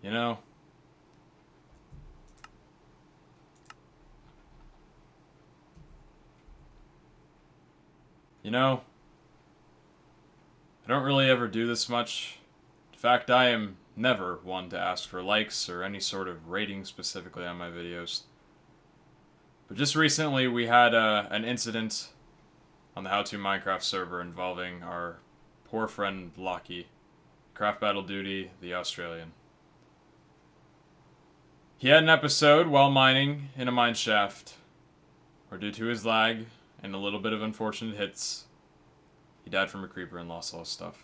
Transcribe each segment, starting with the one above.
You know, you know, I don't really ever do this much. In fact, I am never one to ask for likes or any sort of rating specifically on my videos. But just recently, we had an incident on the To Minecraft server involving our poor friend Lockie, Craft Battle Duty, the Australian. He had an episode while mining in a mine shaft, where due to his lag and a little bit of unfortunate hits, he died from a creeper and lost all his stuff.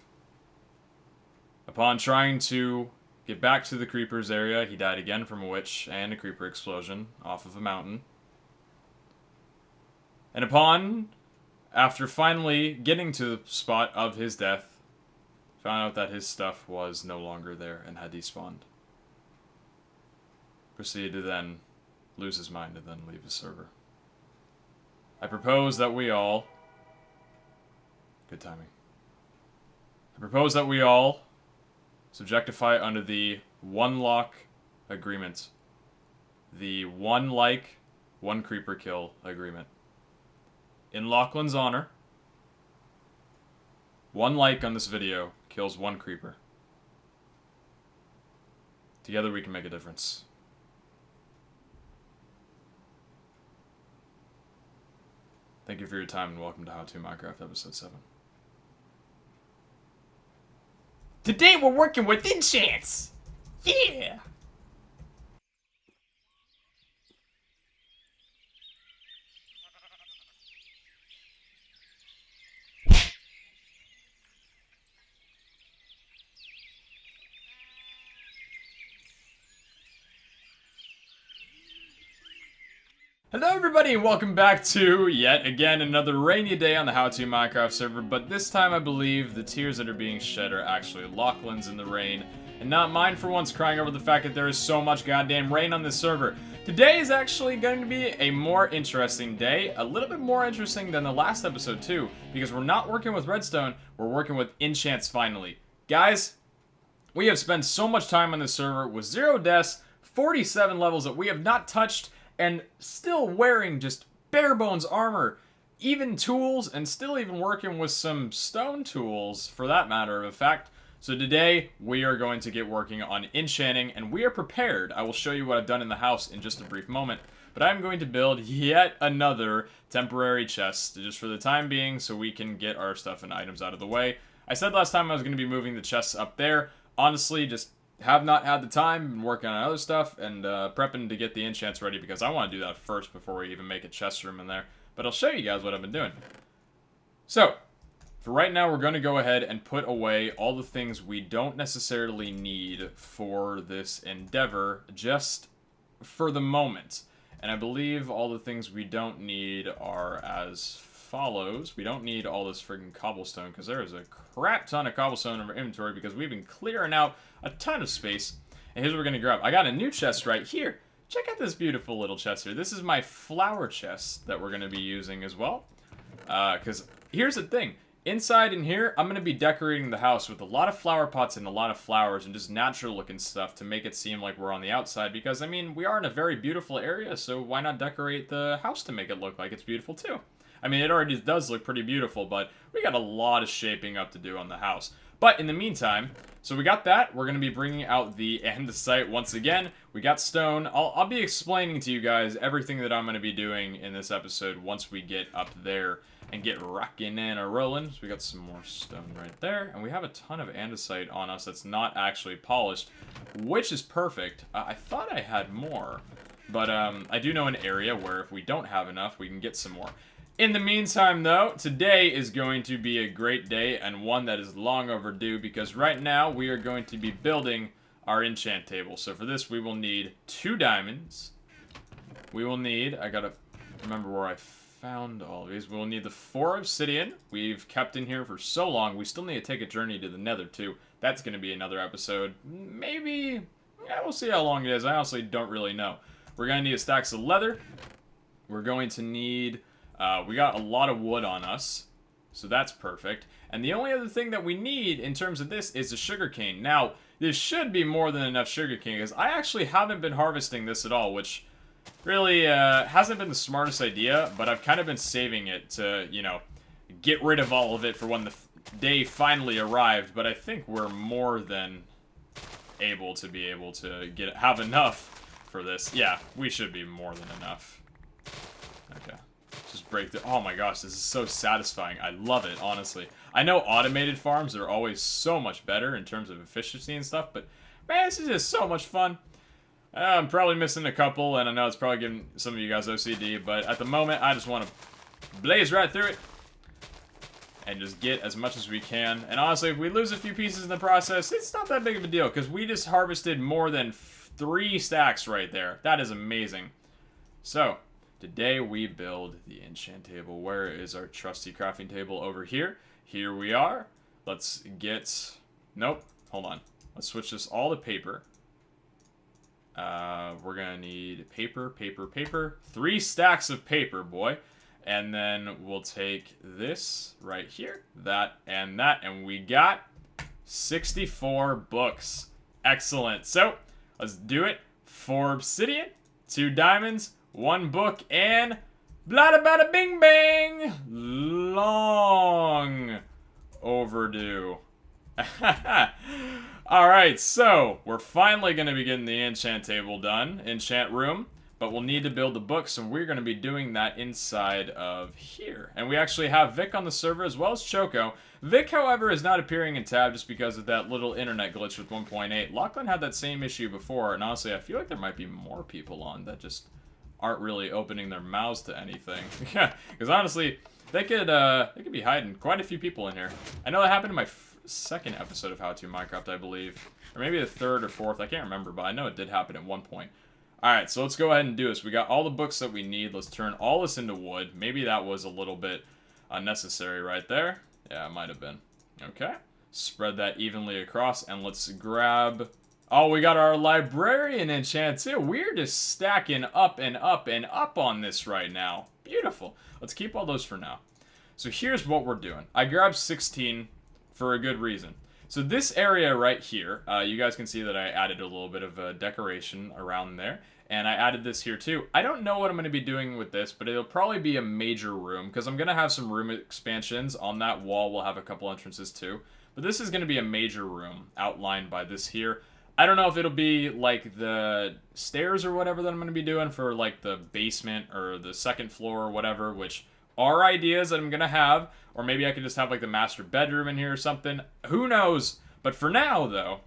Upon trying to get back to the creeper's area, he died again from a witch and a creeper explosion off of a mountain. And after finally getting to the spot of his death, found out that his stuff was no longer there and had despawned. Proceeded to then lose his mind and then leave the server. I propose that we all... Good timing. I propose that we all subjectify under the one lock agreement. The one like, one creeper kill agreement. In Lachlan's honor, one like on this video kills one creeper. Together we can make a difference. Thank you for your time and welcome to How To Minecraft Episode 7. Today we're working with Enchants! Yeah! Hello everybody and welcome back to, yet again, another rainy day on the How To Minecraft server, but this time I believe the tears that are being shed are actually Lachlan's in the rain, and not mine for once crying over the fact that there is so much goddamn rain on this server. Today is actually going to be a more interesting day, a little bit more interesting than the last episode too, because we're not working with redstone, we're working with enchants finally. Guys, we have spent so much time on this server with 0 deaths, 47 levels that we have not touched, and still wearing just bare bones armor, even tools, and still even working with some stone tools, for that matter of fact. So today, we are going to get working on enchanting, and we are prepared. I will show you what I've done in the house in just a brief moment. But I'm going to build yet another temporary chest, just for the time being, so we can get our stuff and items out of the way. I said last time I was going to be moving the chests up there. Honestly, just have not had the time, been working on other stuff, and prepping to get the enchants ready, because I want to do that first before we even make a chest room in there. But I'll show you guys what I've been doing. So, for right now, we're going to go ahead and put away all the things we don't necessarily need for this endeavor, just for the moment. And I believe all the things we don't need are as follows. We don't need all this friggin' cobblestone, because there is a crap ton of cobblestone in our inventory, because we've been clearing out a ton of space. And here's what we're going to grab. I got a new chest right here. Check out this beautiful little chest here. This is my flower chest that we're going to be using as well. Because here's the thing. Inside in here, I'm going to be decorating the house with a lot of flower pots and a lot of flowers and just natural looking stuff to make it seem like we're on the outside. Because, I mean, we are in a very beautiful area, so why not decorate the house to make it look like it's beautiful too? I mean, it already does look pretty beautiful, but we got a lot of shaping up to do on the house. But in the meantime, so we got that. We're going to be bringing out the andesite once again. We got stone. I'll be explaining to you guys everything that I'm going to be doing in this episode once we get up there and get rocking and rolling. So we got some more stone right there. And we have a ton of andesite on us that's not actually polished, which is perfect. I thought I had more, but I do know an area where if we don't have enough, we can get some more. In the meantime, though, today is going to be a great day and one that is long overdue, because right now we are going to be building our enchant table. So for this, we will need 2 diamonds. We will need, I gotta remember where I found all of these. We'll need the 4 obsidian. We've kept in here for so long. We still need to take a journey to the nether, too. That's going to be another episode. Maybe, yeah, we'll see how long it is. I honestly don't really know. We're going to need a stacks of leather. We're going to need... we got a lot of wood on us, so that's perfect. And the only other thing that we need in terms of this is a sugarcane. Now, this should be more than enough sugarcane, because I actually haven't been harvesting this at all, which really hasn't been the smartest idea, but I've kind of been saving it to, you know, get rid of all of it for when the day finally arrived, but I think we're more than able to have enough for this. Yeah, we should be more than enough. Okay. Just break the... Oh my gosh, this is so satisfying. I love it, honestly. I know automated farms are always so much better in terms of efficiency and stuff, but man, this is just so much fun. I'm probably missing a couple, and I know it's probably giving some of you guys OCD, but at the moment, I just want to blaze right through it and just get as much as we can. And honestly, if we lose a few pieces in the process, it's not that big of a deal, because we just harvested more than 3 stacks right there. That is amazing. So, today we build the enchant table. Where is our trusty crafting table? Over here. Here we are. Let's get... Nope. Hold on. Let's switch this all to paper. We're gonna need paper, paper, paper. 3 stacks of paper, boy. And then we'll take this right here, that, and we got 64 books. Excellent. So, let's do it. 4 obsidian, 2 diamonds, 1 book, and blada bada bing bang! Long overdue. Alright, so we're finally going to be getting the enchant table done, enchant room, but we'll need to build the books, and we're going to be doing that inside of here. And we actually have Vic on the server as well as Choco. Vic, however, is not appearing in tab just because of that little internet glitch with 1.8. Lachlan had that same issue before, and honestly, I feel like there might be more people on that just aren't really opening their mouths to anything. Yeah, because honestly, they could be hiding quite a few people in here. I know that happened in my second episode of How To Minecraft, I believe. Or maybe the 3rd or 4th, I can't remember, but I know it did happen at one point. Alright, so let's go ahead and do this. We got all the books that we need. Let's turn all this into wood. Maybe that was a little bit unnecessary right there. Yeah, it might have been. Okay. Spread that evenly across, and let's grab... Oh, we got our librarian enchant too. We're just stacking up and up and up on this right now. Beautiful. Let's keep all those for now. So here's what we're doing. I grabbed 16 for a good reason. So this area right here, you guys can see that I added a little bit of decoration around there. And I added this here too. I don't know what I'm going to be doing with this, but it'll probably be a major room, because I'm going to have some room expansions. On that wall, we'll have a couple entrances too. But this is going to be a major room outlined by this here. I don't know if it'll be like the stairs or whatever that I'm going to be doing for like the basement or the second floor or whatever, which are ideas that I'm going to have. Or maybe I could just have like the master bedroom in here or something. Who knows? But for now, though,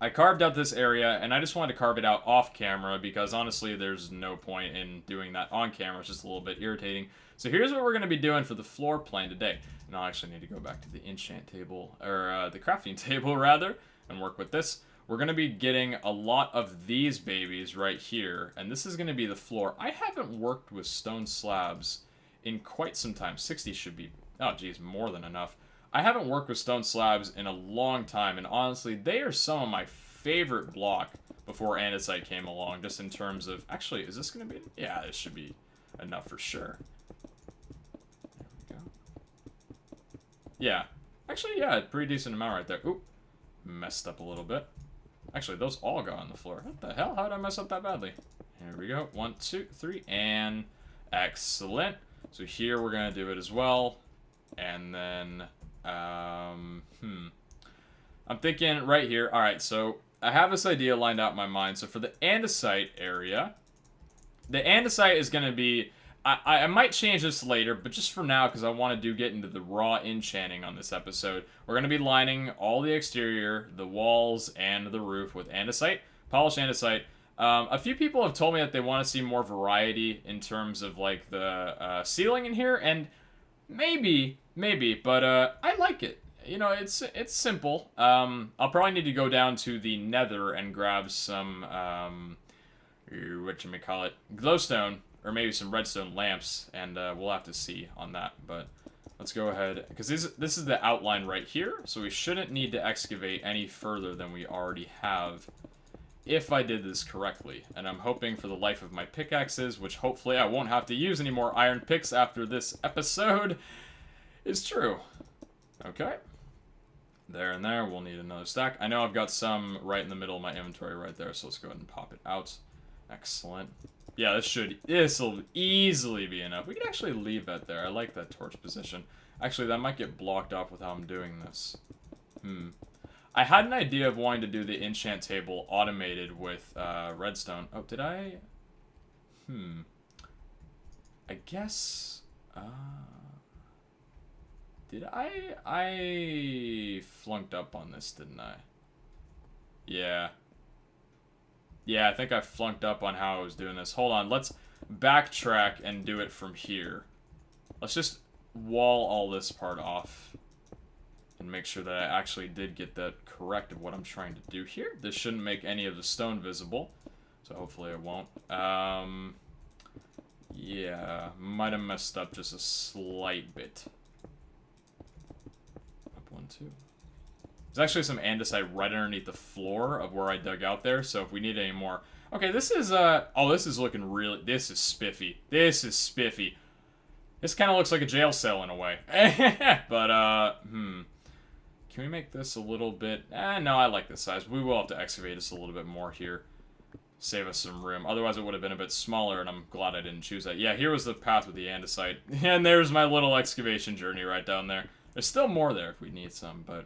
I carved out this area, and I just wanted to carve it out off camera because honestly, there's no point in doing that on camera. It's just a little bit irritating. So here's what we're going to be doing for the floor plan today. And I'll actually need to go back to the enchant table, or the crafting table rather, and work with this. We're going to be getting a lot of these babies right here, and this is going to be the floor. I haven't worked with stone slabs in quite some time. 60 should be, oh geez, more than enough. I haven't worked with stone slabs in a long time, and honestly, they are some of my favorite block before andesite came along, just in terms of... Actually, is this going to be... Yeah, this should be enough for sure. There we go. Yeah. Actually, yeah, pretty decent amount right there. Oop. Messed up a little bit. Actually, those all got on the floor. What the hell? How did I mess up that badly? Here we go. 1, 2, 3, and... Excellent. So here we're going to do it as well. And then... I'm thinking right here. Alright, so I have this idea lined out in my mind. So for the andesite area, the andesite is going to be... I might change this later, but just for now, because I want to get into the raw enchanting on this episode, we're going to be lining all the exterior, the walls, and the roof with andesite, polished andesite. A few people have told me that they want to see more variety in terms of like the ceiling in here, and maybe, but I like it. You know, it's simple. I'll probably need to go down to the nether and grab some, whatchamacallit, glowstone, or maybe some redstone lamps, and we'll have to see on that. But let's go ahead, because this is the outline right here, so we shouldn't need to excavate any further than we already have, if I did this correctly. And I'm hoping for the life of my pickaxes, which hopefully I won't have to use any more iron picks after this episode, is true. Okay. There and there. We'll need another stack. I know I've got some right in the middle of my inventory right there, so let's go ahead and pop it out. Excellent. Yeah, this'll easily be enough. We can actually leave that there. I like that torch position. Actually, that might get blocked off with how I'm doing this. I had an idea of wanting to do the enchant table automated with redstone. Oh, did I? I guess... did I? I flunked up on this, didn't I? Yeah. Yeah, I think I flunked up on how I was doing this. Hold on, let's backtrack and do it from here. Let's just wall all this part off and make sure that I actually did get that correct of what I'm trying to do here. This shouldn't make any of the stone visible, so hopefully it won't. Yeah, might have messed up just a slight bit. Up 1, 2. There's actually some andesite right underneath the floor of where I dug out there, so if we need any more... Okay, this is, oh, this is looking really... This is spiffy. This is spiffy. This kind of looks like a jail cell in a way. But, Can we make this a little bit... no, I like this size. We will have to excavate this a little bit more here. Save us some room. Otherwise, it would have been a bit smaller, and I'm glad I didn't choose that. Yeah, here was the path with the andesite. And there's my little excavation journey right down there. There's still more there if we need some, but...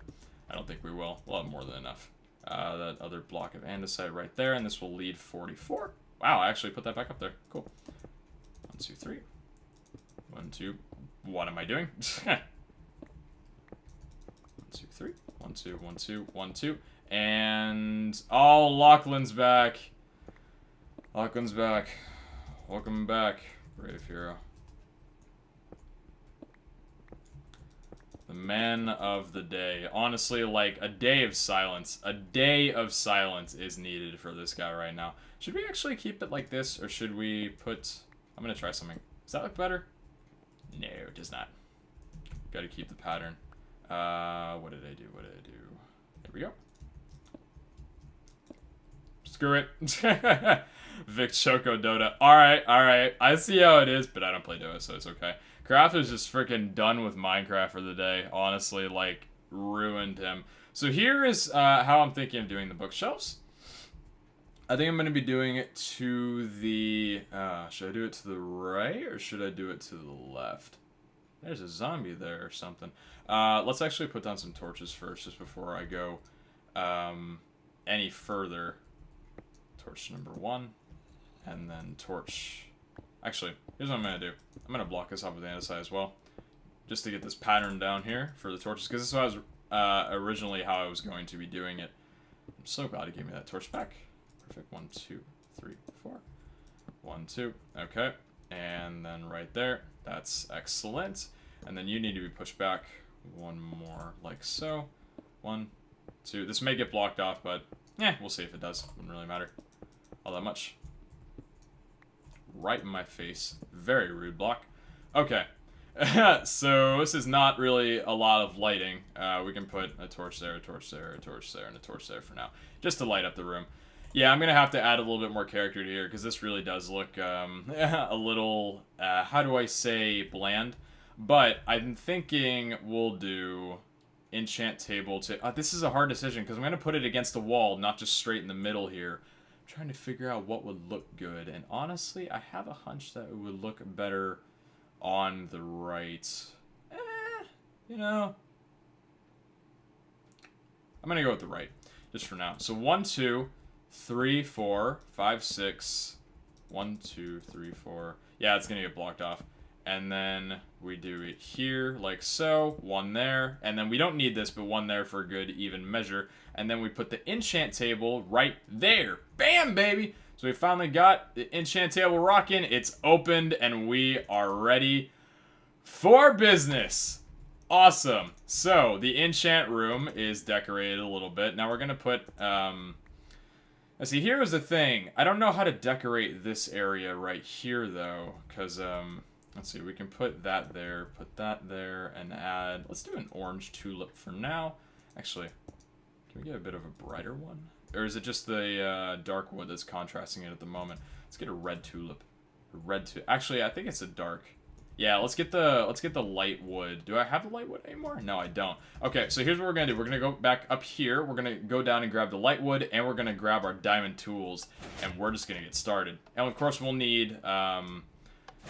I don't think we will. We'll have more than enough. That other block of andesite right there, and this will lead 44. Wow, I actually put that back up there. Cool. 1, 2, 3. 1, 2. What am I doing? 1, 2, 3. 1, 2, 1, 2, 1, 2. And... Oh, Lachlan's back. Lachlan's back. Welcome back, brave hero. The man of the day. Honestly, like, a day of silence. A day of silence is needed for this guy right now. Should we actually keep it like this, or should we put... I'm gonna try something. Does that look better? No, it does not. Gotta keep the pattern. What did I do? What did I do? There we go. Screw it. Vic Choco Dota. Alright, alright. I see how it is, but I don't play Dota, so it's okay. Craft is just freaking done with Minecraft for the day. Honestly, like, ruined him. So here is how I'm thinking of doing the bookshelves. I think I'm going to be doing it to the... should I do it to the right, or should I do it to the left? There's a zombie there or something. Let's actually put down some torches first, just before I go any further. Torch number 1, and then torch... Actually, here's what I'm going to do. I'm going to block this off with andesite as well, just to get this pattern down here for the torches, because this was originally how I was going to be doing it. I'm so glad he gave me that torch back. Perfect. 1, 2, 3, 4. 1, 2. Okay. And then right there. That's excellent. And then you need to be pushed back one more, like so. 1, 2. This may get blocked off, but we'll see if it does. Doesn't really matter all that much. Right in my face. Very rude block. Okay. So this is not really a lot of lighting. We can put a torch there, a torch there, a torch there, and a torch there for now, just to light up the room. Yeah, I'm gonna have to add a little bit more character to here, because this really does look a little, how do I say, bland. But I'm thinking we'll do enchant table to... this is a hard decision, because I'm gonna put it against the wall, not just straight in the middle here. Trying to figure out what would look good, and honestly, I have a hunch that it would look better on the right. You know, I'm gonna go with the right, just for now. So 1, 2, 3, 4, 5, 6. 1, 2, 3, 4. Yeah, it's gonna get blocked off. And then we do it here, like so. 1 there. And then we don't need this, but 1 there for a good even measure. And then we put the enchant table right there. Bam, baby! So we finally got the enchant table rockin'. It's opened, and we are ready for business. Awesome. So the enchant room is decorated a little bit. Now we're going to put... let's see, here is the thing. I don't know how to decorate this area right here, though. Because, let's see, we can put that there, and add... Let's do an orange tulip for now. Actually... Can we get a bit of a brighter one? Or is it just the dark wood that's contrasting it at the moment? Let's get a red tulip. Actually, I think it's a dark. Yeah, let's get the light wood. Do I have the light wood anymore? No, I don't. Okay, so here's what we're gonna do. We're gonna go back up here. We're gonna go down and grab the light wood, and we're gonna grab our diamond tools, and we're just gonna get started. And of course, we'll need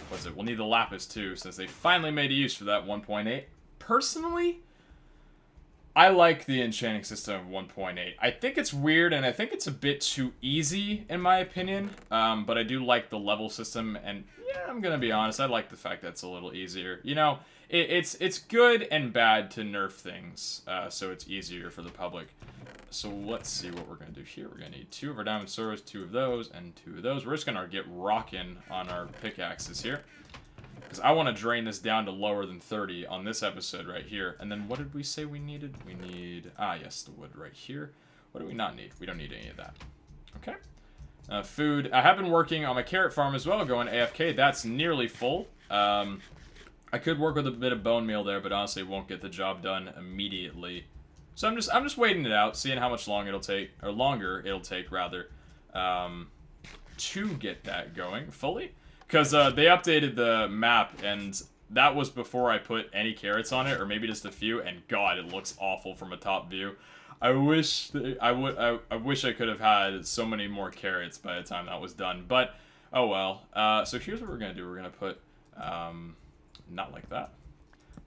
what's it? We'll need the lapis too, since they finally made a use for that 1.8. Personally, I like the enchanting system of 1.8. I think it's weird, and I think it's a bit too easy, in my opinion. But I do like the level system, and yeah, I'm gonna be honest, I like the fact that it's a little easier. You know, it's good and bad to nerf things, so it's easier for the public. So let's see what we're gonna do here. We're gonna need 2 of our diamond swords, 2 of those, and 2 of those. We're just gonna get rockin' on our pickaxes here. Because I want to drain this down to lower than 30 on this episode right here. And then what did we say we needed? We need... yes, the wood right here. What do we not need? We don't need any of that. Okay. Food. I have been working on my carrot farm as well, going AFK. That's nearly full. I could work with a bit of bone meal there, but honestly it won't get the job done immediately. So I'm just waiting it out, seeing how much longer it'll take, rather, to get that going fully. Because they updated the map, and that was before I put any carrots on it, or maybe just a few, and God, it looks awful from a top view. I wish I could have had so many more carrots by the time that was done, but oh well. So here's what we're gonna do. We're gonna put not like that.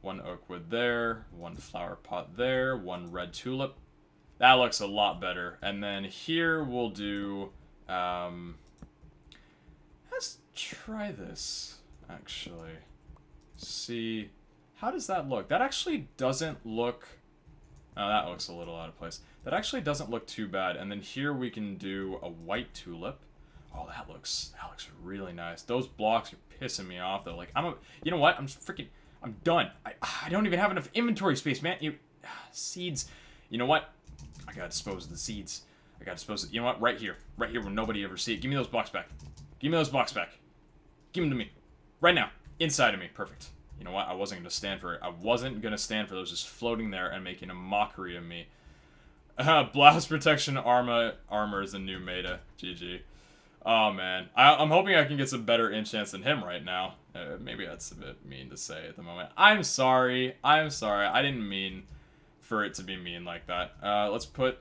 1 oak wood there, 1 flower pot there, 1 red tulip. That looks a lot better. And then here we'll do let's try this, actually. See, how does that look? That actually doesn't look... Oh, that looks a little out of place. That actually doesn't look too bad. And then here we can do a white tulip. Oh, that looks really nice. Those blocks are pissing me off, though. Like, you know what? I'm done. I don't even have enough inventory space, man. Seeds. You know what? I gotta dispose of the seeds. I gotta dispose of... You know what? Right here where nobody ever see it. Give me those blocks back. Give me those blocks back. Give them to me. Right now. Inside of me. Perfect. You know what? I wasn't going to stand for it. I wasn't going to stand for those just floating there and making a mockery of me. Blast protection armor is the new meta. GG. Oh, man. I'm hoping I can get some better enchants than him right now. Maybe that's a bit mean to say at the moment. I'm sorry. I didn't mean for it to be mean like that. Let's put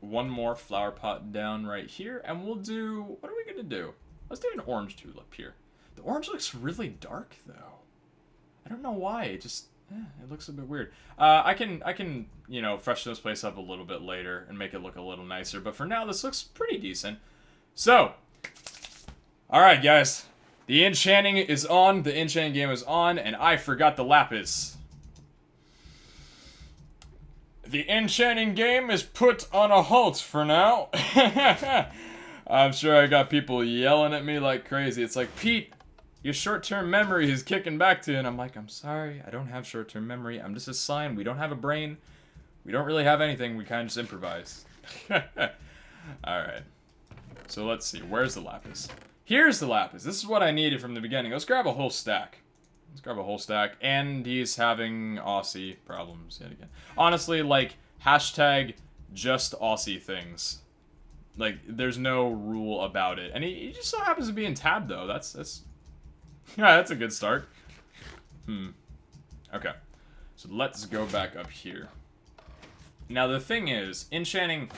1 more flower pot down right here, and we'll do... What are we going to do? Let's do an orange tulip here. The orange looks really dark, though. I don't know why. It just, it looks a bit weird. I can, you know, freshen this place up a little bit later and make it look a little nicer. But for now, this looks pretty decent. So, all right, guys. The enchanting is on. The enchanting game is on, and I forgot the lapis. The enchanting game is put on a halt for now. I'm sure I got people yelling at me like crazy. It's like, Pete, your short-term memory is kicking back to you. And I'm like, I'm sorry, I don't have short-term memory. I'm just a slime. We don't have a brain. We don't really have anything. We kind of just improvise. Alright. So let's see. Where's the lapis? Here's the lapis. This is what I needed from the beginning. Let's grab a whole stack. Let's grab a whole stack. And he's having Aussie problems yet again. Honestly, like, hashtag just Aussie things. Like, there's no rule about it. And he just so happens to be in tab, though. That's yeah, that's a good start. Okay. So let's go back up here. Now, the thing is, enchanting...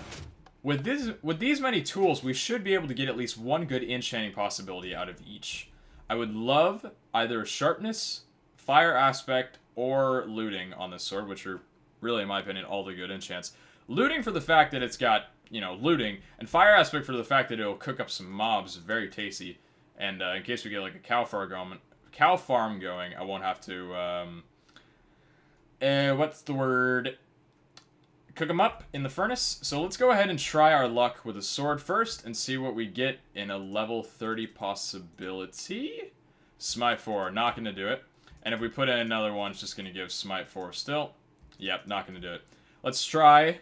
With these many tools, we should be able to get at least 1 good enchanting possibility out of each. I would love either sharpness, fire aspect, or looting on this sword, which are really, in my opinion, all the good enchants. Looting for the fact that it's got... you know, looting, and fire aspect for the fact that it'll cook up some mobs very tasty, and in case we get like a cow farm going, I won't have to, what's the word? Cook them up in the furnace. So let's go ahead and try our luck with a sword first, and see what we get in a level 30 possibility. Smite 4, not gonna do it. And if we put in another one, it's just gonna give Smite 4 still. Yep, not gonna do it. Let's try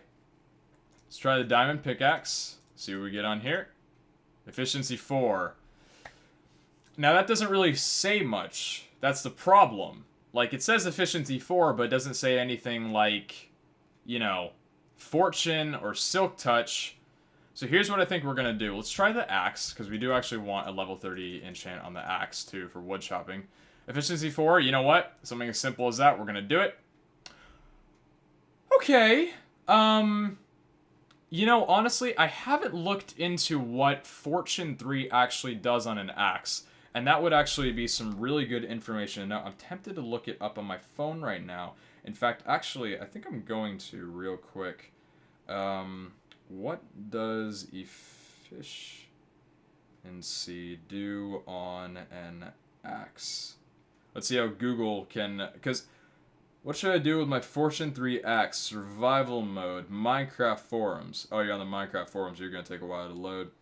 the diamond pickaxe. See what we get on here. Efficiency 4. Now that doesn't really say much. That's the problem. Like, it says efficiency 4, but it doesn't say anything like, you know, fortune or silk touch. So here's what I think we're gonna do. Let's try the axe, because we do actually want a level 30 enchant on the axe too for wood chopping. Efficiency 4, you know what? Something as simple as that, we're gonna do it. Okay. You know, honestly, I haven't looked into what Fortune 3 actually does on an axe. And that would actually be some really good information. Now, I'm tempted to look it up on my phone right now. In fact, actually, I think I'm going to real quick. What does efficiency do on an axe? Let's see how Google can... Because... What should I do with my Fortune 3 axe? Survival mode. Minecraft forums. Oh, you're on the Minecraft forums. You're going to take a while to load.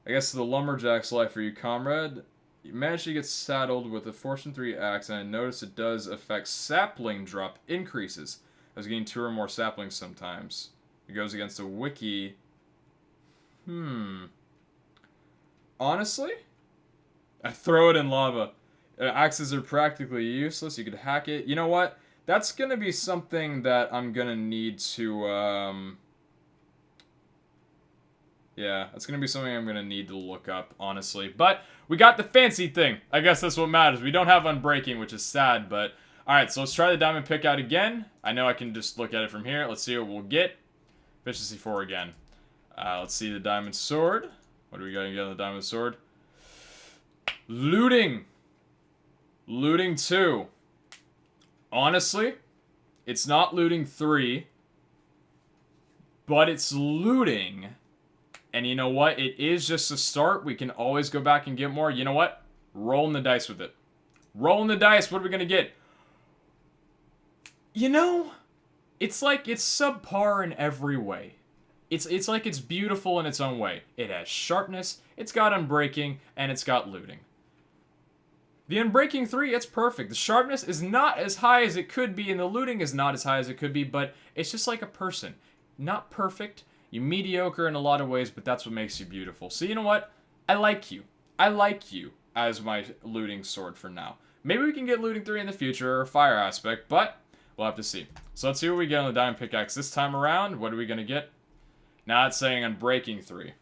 I guess the lumberjack's life for you, comrade. You managed to get saddled with a Fortune 3 axe, and I noticed it does affect sapling drop increases. I was getting 2 or more saplings sometimes. It goes against a wiki. Honestly? I throw it in lava. Axes are practically useless. You could hack it. You know what? That's going to be something that I'm going to need to, yeah, that's going to be something I'm going to need to look up, honestly. But we got the fancy thing. I guess that's what matters. We don't have Unbreaking, which is sad, but... Alright, so let's try the diamond pick out again. I know I can just look at it from here. Let's see what we'll get. Efficiency 4 again. Let's see the diamond sword. What do we got to get on the diamond sword? Looting. Looting 2. Honestly, it's not looting 3, but it's looting. And you know what? It is just a start. We can always go back and get more. You know what? Rolling the dice with it. Rolling the dice. What are we going to get? You know, it's like it's subpar in every way. It's like it's beautiful in its own way. It has sharpness, it's got Unbreaking, and it's got looting. The Unbreaking 3, it's perfect. The sharpness is not as high as it could be, and the looting is not as high as it could be, but it's just like a person. Not perfect, you're mediocre in a lot of ways, but that's what makes you beautiful. So you know what? I like you. I like you as my looting sword for now. Maybe we can get looting 3 in the future, or a fire aspect, but we'll have to see. So let's see what we get on the diamond pickaxe this time around. What are we going to get? Now it's saying Unbreaking 3.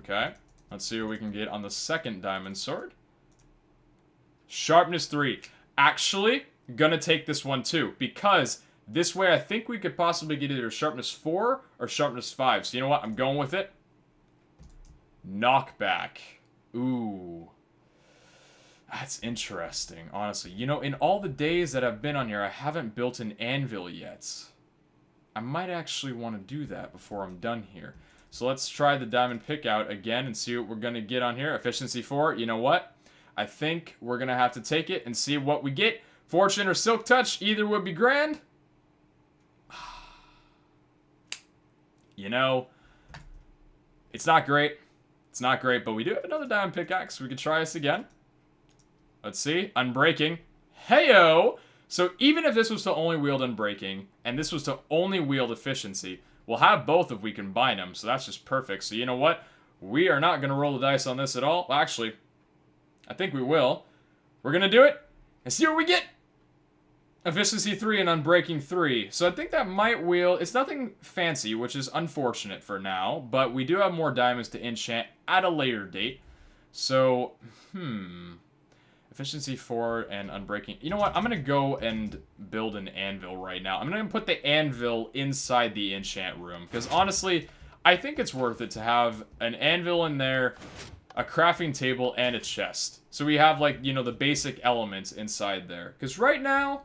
Okay. Let's see what we can get on the second diamond sword. Sharpness 3. Actually, gonna take this one too, because this way I think we could possibly get either Sharpness 4 or Sharpness 5. So you know what? I'm going with it. Knockback. Ooh. That's interesting, honestly. You know, in all the days that I've been on here, I haven't built an anvil yet. I might actually want to do that before I'm done here. So let's try the diamond pick out again and see what we're going to get on here. Efficiency 4. You know what? I think we're going to have to take it and see what we get. Fortune or Silk Touch, either would be grand. You know, it's not great. It's not great, but we do have another diamond pickaxe. We could try this again. Let's see. Unbreaking. Heyo! So even if this was to only wield Unbreaking, and this was to only wield Efficiency, we'll have both if we combine them, so that's just perfect. So you know what? We are not going to roll the dice on this at all. Well, actually, I think we will. We're going to do it and see what we get. Efficiency 3 and Unbreaking 3. So I think that might wield... It's nothing fancy, which is unfortunate for now, but we do have more diamonds to enchant at a later date. So, Efficiency 4 and Unbreaking. You know what? I'm going to go and build an anvil right now. I'm going to put the anvil inside the enchant room. Because honestly, I think it's worth it to have an anvil in there, a crafting table, and a chest. So we have, like, you know, the basic elements inside there. Because right now,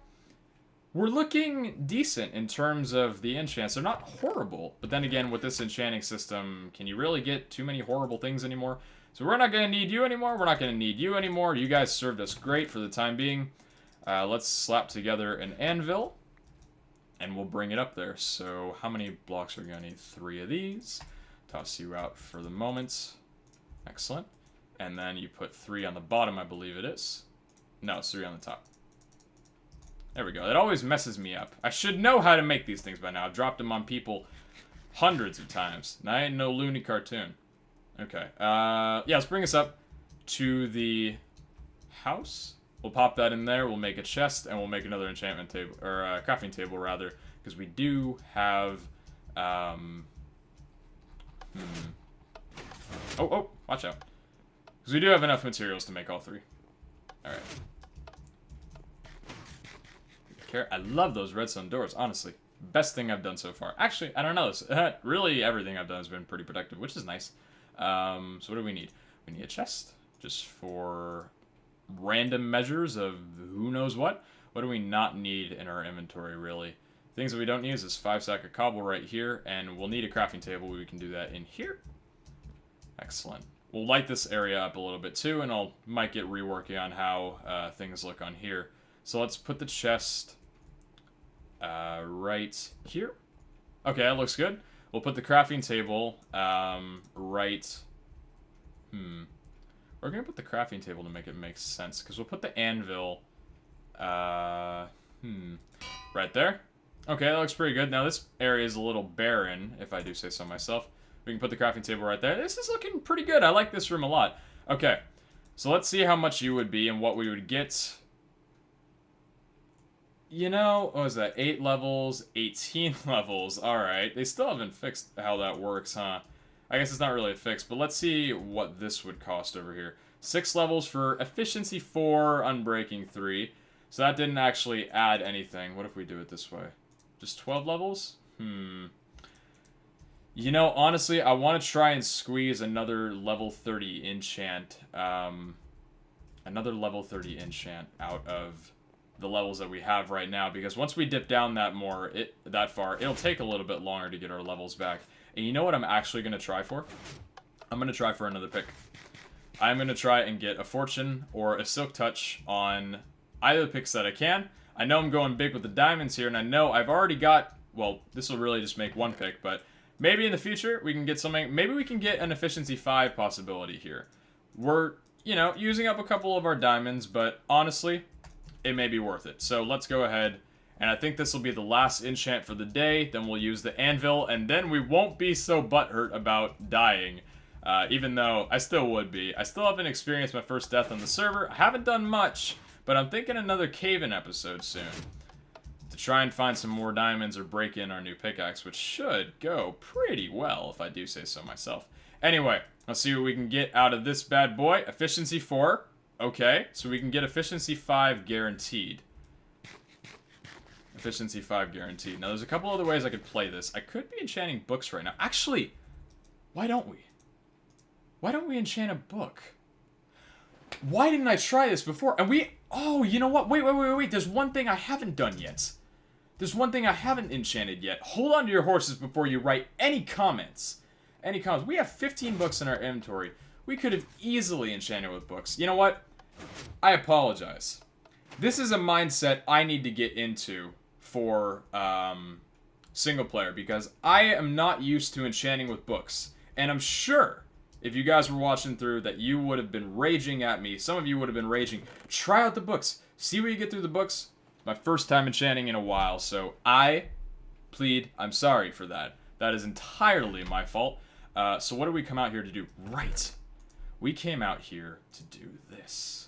we're looking decent in terms of the enchants. They're not horrible. But then again, with this enchanting system, can you really get too many horrible things anymore? So we're not going to need you anymore. We're not going to need you anymore. You guys served us great for the time being. Let's slap together an anvil. And we'll bring it up there. So how many blocks are we going to need? 3 of these. Toss you out for the moment. Excellent. And then you put 3 on the bottom, I believe it is. No, it's 3 on the top. There we go. It always messes me up. I should know how to make these things by now. I've dropped them on people hundreds of times. And I ain't no loony cartoon. Okay. Yeah, let's bring us up to the house. We'll pop that in there. We'll make a chest, and we'll make another enchantment table, or crafting table, rather, because we do have, Oh, watch out. Because we do have enough materials to make all 3. Alright. I love those redstone doors, honestly. Best thing I've done so far. Actually, I don't know. Really, everything I've done has been pretty productive, which is nice. So what do we need? We need a chest, just for random measures of who knows what. What do we not need in our inventory, really? Things that we don't need is this 5 sack of cobble right here, and we'll need a crafting table. We can do that in here. Excellent. We'll light this area up a little bit too, and might get reworking on how things look on here. So let's put the chest right here. Okay, that looks good. We'll put the crafting table right... We're going to put the crafting table to make it make sense, because we'll put the anvil... right there. Okay, that looks pretty good. Now this area is a little barren, if I do say so myself. We can put the crafting table right there. This is looking pretty good. I like this room a lot. Okay, so let's see how much you would be and what we would get. You know, what was that? 8 levels, 18 levels. Alright, they still haven't fixed how that works, huh? I guess it's not really fixed, but let's see what this would cost over here. 6 levels for efficiency 4, unbreaking 3. So that didn't actually add anything. What if we do it this way? Just 12 levels? You know, honestly, I want to try and squeeze another level 30 enchant. Another level 30 enchant out of the levels that we have right now. Because once we dip down that far, it'll take a little bit longer to get our levels back. And you know what I'm actually going to try for? I'm going to try for another pick. I'm going to try and get a fortune or a silk touch on either the picks that I can. I know I'm going big with the diamonds here, and I know I've already got... Well, this will really just make one pick, but maybe in the future we can get something... Maybe we can get an efficiency 5 possibility here. We're, you know, using up a couple of our diamonds, but honestly, it may be worth it. So let's go ahead, and I think this will be the last enchant for the day. Then we'll use the anvil, and then we won't be so butthurt about dying. Even though I still would be. I still haven't experienced my first death on the server. I haven't done much, but I'm thinking another cave-in episode soon. To try and find some more diamonds or break in our new pickaxe, which should go pretty well, if I do say so myself. Anyway, let's see what we can get out of this bad boy. Efficiency 4. Okay, so we can get efficiency 5 guaranteed. Efficiency 5 guaranteed. Now, there's a couple other ways I could play this. I could be enchanting books right now. Actually, why don't we? Why don't we enchant a book? Why didn't I try this before? And we... Oh, you know what? Wait. There's one thing I haven't done yet. There's one thing I haven't enchanted yet. Hold on to your horses before you write any comments. Any comments. We have 15 books in our inventory. We could have easily enchanted with books. You know what? I apologize. This is a mindset I need to get into for single player, because I am not used to enchanting with books. And I'm sure... if you guys were watching through, that you would have been raging at me. Some of you would have been raging. Try out the books. See what you get through the books. My first time enchanting in a while, so I plead, I'm sorry for that. That is entirely my fault. So what did we come out here to do? Right. We came out here to do this.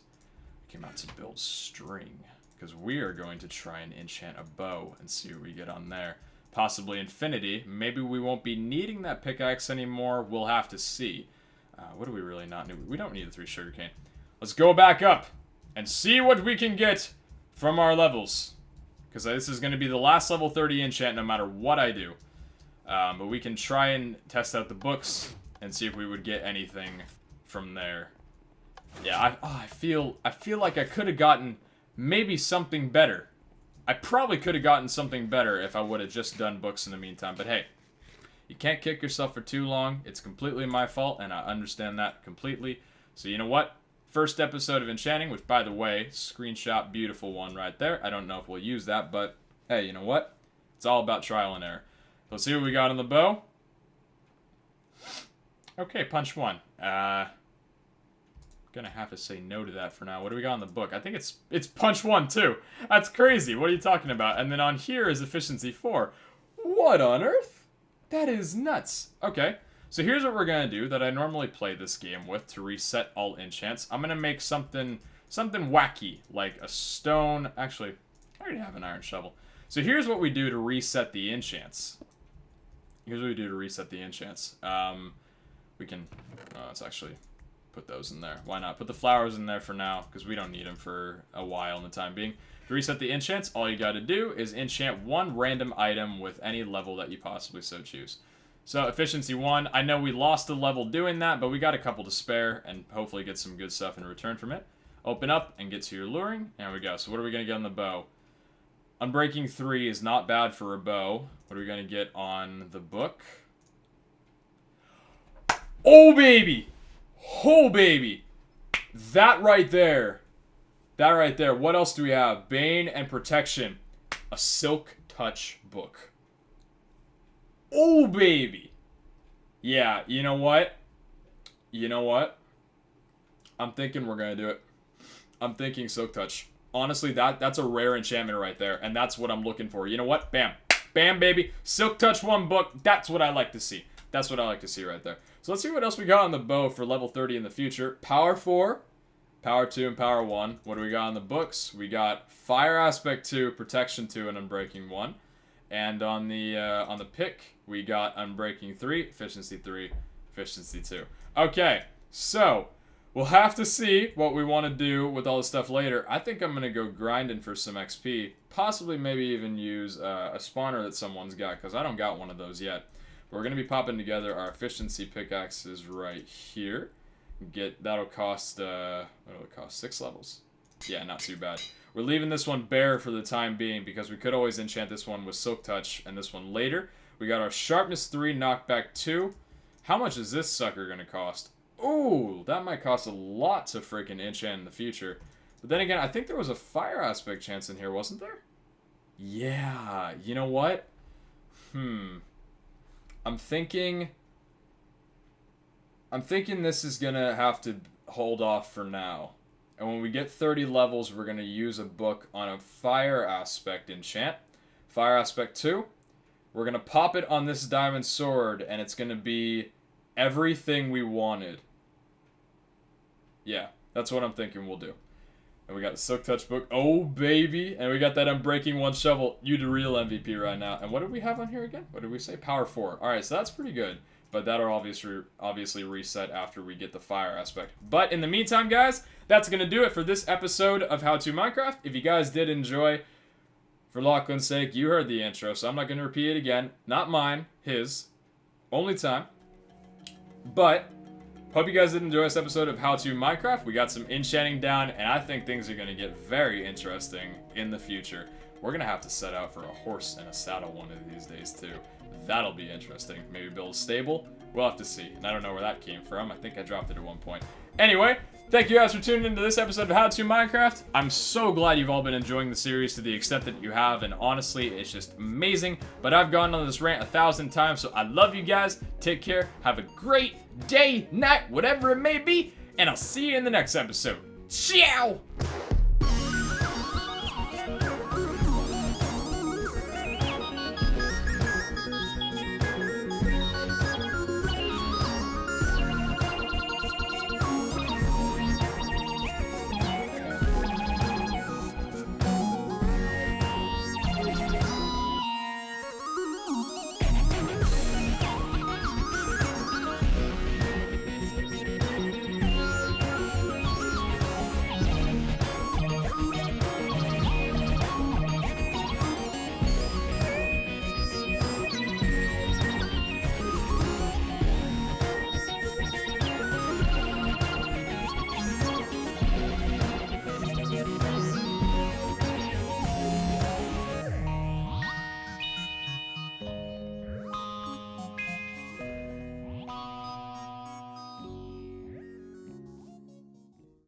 We came out to build string, because we are going to try and enchant a bow and see what we get on there. Possibly infinity. Maybe we won't be needing that pickaxe anymore. We'll have to see. What do we really not need? We don't need the 3 sugarcane. Let's go back up and see what we can get from our levels. Because this is going to be the last level 30 enchant no matter what I do. But we can try and test out the books and see if we would get anything from there. Yeah, I feel like I could have gotten maybe something better. I probably could have gotten something better if I would have just done books in the meantime. But hey, you can't kick yourself for too long. It's completely my fault, and I understand that completely. So you know what? First episode of Enchanting, which, by the way, screenshot, beautiful one right there. I don't know if we'll use that, but hey, you know what? It's all about trial and error. Let's see what we got on the bow. Okay, punch 1. Gonna have to say no to that for now. What do we got on the book? I think it's punch 1 too. That's crazy. What are you talking about? And then on here is efficiency 4. What on earth? That is nuts. Okay, so here's what we're gonna do that I normally play this game with to reset all enchants. I'm gonna make something wacky, like a stone. Actually, I already have an iron shovel. So here's what we do to reset the enchants. We can. It's actually put those in there. Why not? Put the flowers in there for now, because we don't need them for a while in the time being. To reset the enchants, all you got to do is enchant one random item with any level that you possibly so choose. So, efficiency 1. I know we lost a level doing that, but we got a couple to spare, and hopefully get some good stuff in return from it. Open up and get to your luring. There we go. So, what are we going to get on the bow? Unbreaking 3 is not bad for a bow. What are we going to get on the book? Oh, baby! Oh, baby! That right there. That right there. What else do we have? Bane and Protection. A Silk Touch book. Oh, baby. Yeah, you know what? You know what? I'm thinking we're going to do it. I'm thinking Silk Touch. Honestly, that's a rare enchantment right there, and that's what I'm looking for. You know what? Bam. Bam, baby. Silk Touch 1 book. That's what I like to see. That's what I like to see right there. So let's see what else we got on the bow for level 30 in the future. Power 4. Power 2 and Power 1. What do we got on the books? We got Fire Aspect 2, Protection 2, and Unbreaking 1. And on the pick, we got Unbreaking 3, Efficiency 3, Efficiency 2. Okay, so we'll have to see what we want to do with all this stuff later. I think I'm going to go grinding for some XP. Possibly maybe even use a spawner that someone's got, because I don't got one of those yet. But we're going to be popping together our Efficiency pickaxes right here. That'll cost, what'll it cost? 6 levels. Yeah, not too bad. We're leaving this one bare for the time being because we could always enchant this one with Silk Touch and this one later. We got our Sharpness 3, Knockback 2. How much is this sucker going to cost? Ooh, that might cost a lot to freaking enchant in the future. But then again, I think there was a Fire Aspect chance in here, wasn't there? Yeah, you know what? I'm thinking this is going to have to hold off for now. And when we get 30 levels, we're going to use a book on a Fire Aspect enchant. Fire Aspect 2. We're going to pop it on this diamond sword, and it's going to be everything we wanted. Yeah, that's what I'm thinking we'll do. And we got the Silk Touch book. Oh, baby. And we got that Unbreaking 1 shovel. You the real MVP right now. And what did we have on here again? What did we say? Power 4. Alright, so that's pretty good. But that'll obviously reset after we get the Fire Aspect. But in the meantime, guys, that's going to do it for this episode of How To Minecraft. If you guys did enjoy, for Lachlan's sake, you heard the intro, so I'm not going to repeat it again. Not mine, his. Only time. But hope you guys did enjoy this episode of How To Minecraft. We got some enchanting down, and I think things are going to get very interesting in the future. We're going to have to set out for a horse and a saddle one of these days, too. That'll be interesting. Maybe build a stable. We'll have to see. And I don't know where that came from. I think I dropped it at one point. Anyway, thank you guys for tuning into this episode of How To Minecraft. I'm so glad you've all been enjoying the series to the extent that you have. And honestly, it's just amazing. But I've gone on this rant 1,000 times. So I love you guys. Take care. Have a great day, night, whatever it may be. And I'll see you in the next episode. Ciao!